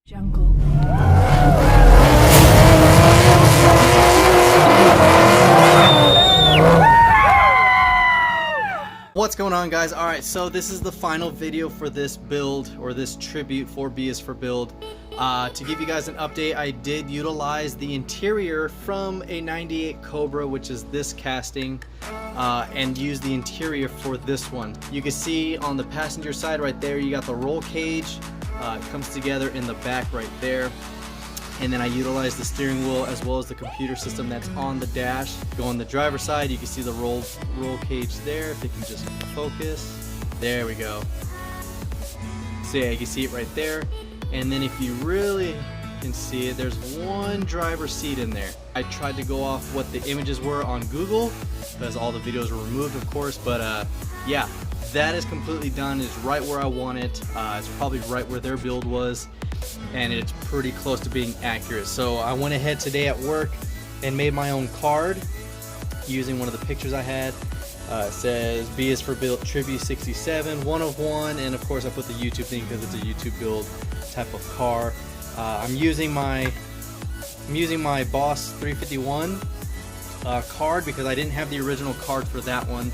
Jungle. What's going on, guys? Alright, so this is the final video for this build, or this tribute for Bisforbuild. To give you guys an update, I did utilize the interior from a 98 Cobra, which is this casting, and use the interior for this one. You can see on the passenger side right there, you got the roll cage. It comes together in the back right there. And then I utilized the steering wheel as well as the computer system that's on the dash. Go on the driver's side, you can see the roll cage there. If it can just focus. There we go. So yeah, you can see it right there. And then if you really can see it, there's one driver's seat in there. I tried to go off what the images were on Google because all the videos were removed, of course, but yeah, that is completely done. It's right where I want it. It's probably right where their build was, and it's pretty close to being accurate. So I went ahead today at work and made my own card using one of the pictures I had. It says Bisforbuild Tribute 67, 1 of 1, and of course I put the YouTube thing because it's a YouTube build type of car. I'm using my Boss 351 card because I didn't have the original card for that one,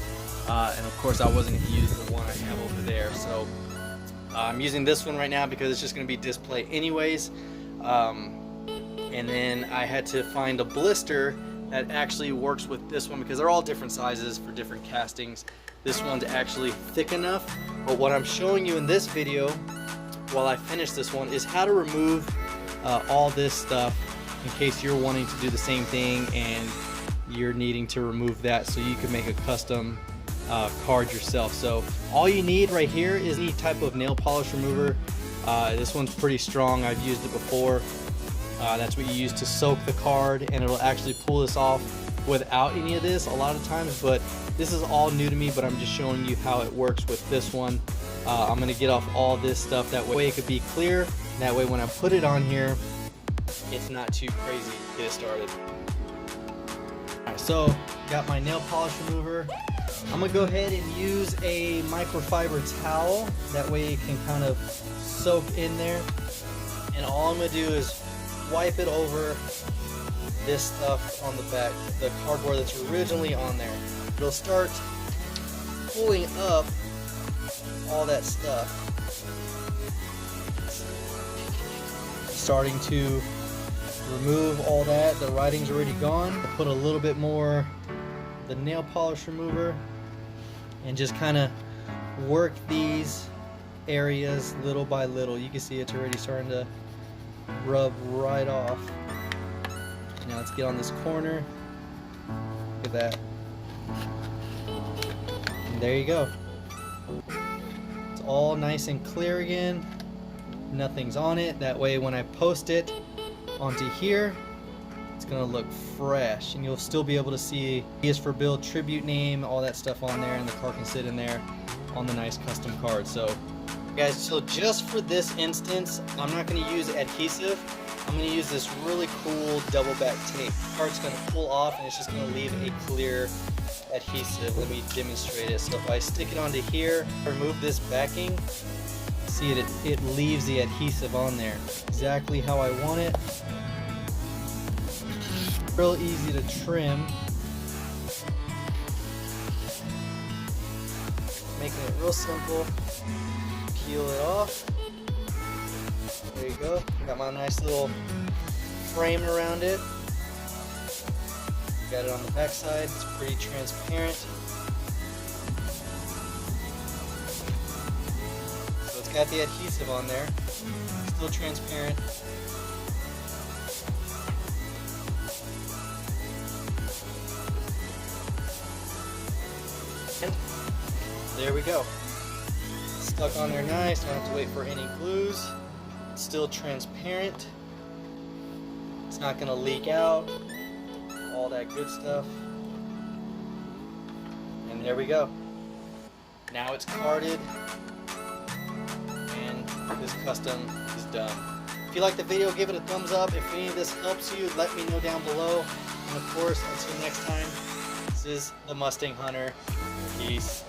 and of course I wasn't going to use the one I have over there. So I'm using this one right now because it's just going to be display anyways. And then I had to find a blister that actually works with this one because they're all different sizes for different castings. This one's actually thick enough, but what I'm showing you in this video while I finish this one is how to remove all this stuff in case you're wanting to do the same thing and you're needing to remove that so you can make a custom card yourself. So all you need right here is any type of nail polish remover. This one's pretty strong. I've used it before. That's what you use to soak the card, and it'll actually pull this off without any of this a lot of times, but this is all new to me, but I'm just showing you how it works with this one. I'm gonna get off all this stuff, that way it could be clear, and that way when I put it on here it's not too crazy to get it started. Alright, so got my nail polish remover. I'm gonna go ahead and use a microfiber towel, that way it can kind of soak in there, and all I'm gonna do is wipe it over this stuff on the back, the cardboard that's originally on there. It'll start pulling up all that stuff, starting to remove all that. The writing's already gone. I'll put a little bit more the nail polish remover and just kind of work these areas little by little. You can see it's already starting to rub right off. Now let's get on this corner. Look at that. And there you go. It's all nice and clear again. Nothing's on it. That way when I post it onto here, it's gonna look fresh, and you'll still be able to see Bisforbuild tribute name, all that stuff on there, and the car can sit in there on the nice custom card. So guys, so just for this instance, I'm not going to use adhesive. I'm going to use this really cool double back tape. The card's going to pull off and it's just going to leave a clear adhesive. Let me demonstrate it. So if I stick it onto here, remove this backing, see it leaves the adhesive on there. Exactly how I want it. Real easy to trim. Making it real simple. Peel it off. There you go. Got my nice little frame around it. Got it on the back side. It's pretty transparent. So it's got the adhesive on there. Still transparent. And there we go. Stuck on there nice, don't have to wait for any glues. It's still transparent. It's not gonna leak out. All that good stuff. And there we go. Now it's carded, and this custom is done. If you like the video, give it a thumbs up. If any of this helps you, let me know down below. And of course, until next time, this is the Mustang Hunter. Peace.